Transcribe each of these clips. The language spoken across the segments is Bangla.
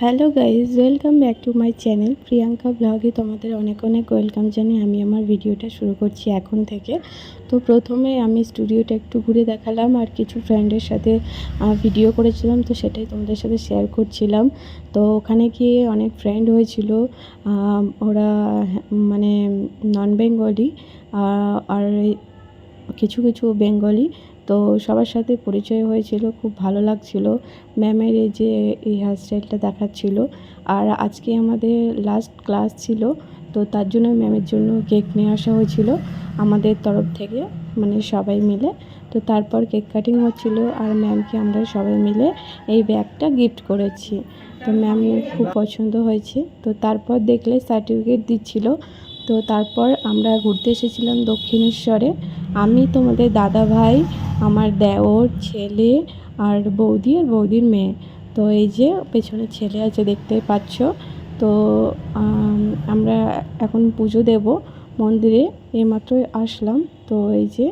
Hello guys, welcome back to my channel Priyanka ব্লগে। তোমাদের অনেক অনেক ওয়েলকাম জানিয়ে আমি আমার ভিডিওটা শুরু করছি এখন থেকে। তো প্রথমে আমি স্টুডিওটা একটু ঘুরে দেখালাম আর কিছু ফ্রেন্ডের সাথে ভিডিও করেছিলাম, তো সেটাই তোমাদের সাথে শেয়ার করছিলাম। তো ওখানে গিয়ে অনেক ফ্রেন্ড হয়েছিল, ওরা মানে নন বেঙ্গলি আর কিছু কিছু বেঙ্গলি। তো সবার সাথে পরিচয় হয়েছিল, খুব ভালো লাগছিল। ম্যামের এই হেয়ারস্টাইলটা দেখাচ্ছিল। আর আজকে আমাদের লাস্ট ক্লাস ছিল, তো তার জন্য ম্যামের জন্য কেক নিয়ে আসা হয়েছিল আমাদের তরফ থেকে, মানে সবাই মিলে। তো তারপর কেক কাটিং হচ্ছিল আর ম্যামকে আমরা সবাই মিলে এই ব্যাগটা গিফট করেছি। তো ম্যাম খুব পছন্দ হয়েছে। তো তারপর দেখলে সার্টিফিকেট দিচ্ছিল। তো তারপর আমরা ঘুরতে এসেছিলাম দক্ষিণেশ্বরে। আমি, তোমাদের দাদা ভাই, আমার দেওর, ছেলে আর বৌদি আর বৌদির মেয়ে। তো এই যে পেছনে ছেলে আছে, দেখতেই পাচ্ছ। তো আমরা এখন পুজো দেব মন্দিরে, এইমাত্রই আসলাম। তো এই যে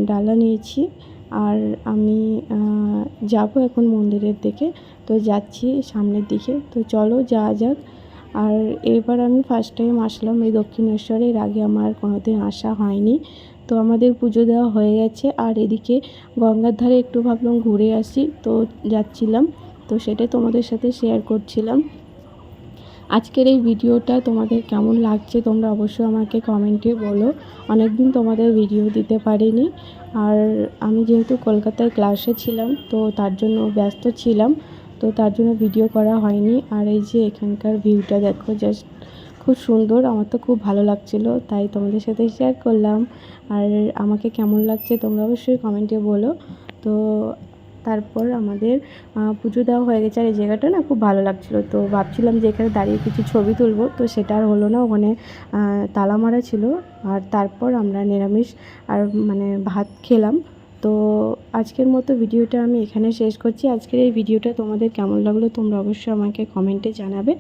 ডালা নিয়েছি আর আমি যাব এখন মন্দিরের দিকে। তো যাচ্ছি সামনের দিকে, তো চলো যাওয়া যাক। আর এবার আমি ফার্স্ট টাইম আসলাম এই দক্ষিণেশ্বরে, এর আগে আমার কোনোদিন আসা হয়নি। তো আমাদের পুজো দেওয়া হয়ে গেছে আর এদিকে গঙ্গার ধারে একটু ভাবলাম ঘুরে আসি, তো যাচ্ছিলাম। তো সেটাই তোমাদের সাথে শেয়ার করছিলাম। আজকের এই ভিডিওটা তোমাদের কেমন লাগছে তোমরা অবশ্যই আমাকে কমেন্টে বলো। অনেক দিন তোমাদের ভিডিও দিতে পারিনি, আর আমি যেহেতু কলকাতায় ক্লাসে ছিলাম তো তার জন্য ব্যস্ত ছিলাম, তো তার জন্য ভিডিও করা হয়নি। আর এই যে এখানকার ভিউটা দেখো, জাস্ট খুব সুন্দর, আমার তো খুব ভালো লাগছিল, তাই তোমাদের সাথে শেয়ার করলাম। আর আমাকে কেমন লাগছে তোমরা অবশ্যই কমেন্টে বলো। তো তারপর আমাদের পুজো দেওয়া হয়ে গেছে আর এই জায়গাটা না খুব ভালো লাগছিলো। তো ভাবছিলাম যে এখানে দাঁড়িয়ে কিছু ছবি তুলবো, তো সেটা আর হলো না, ওখানে তালা মারা ছিল। আর তারপর আমরা নিরামিষ আর মানে ভাত খেলাম। তো আজকের মতো ভিডিওটা আমি এখানে শেষ করছি। আজকের এই ভিডিওটা তোমাদের কেমন লাগলো তোমরা অবশ্যই আমাকে কমেন্টে জানাবে।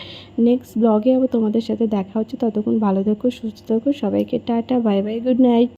নেক্সট ব্লগে আবার তোমাদের সাথে দেখা হচ্ছে। ততক্ষণ ভালো থেকো, সুস্থ থেকো, সবাইকে tata, bye bye, good night.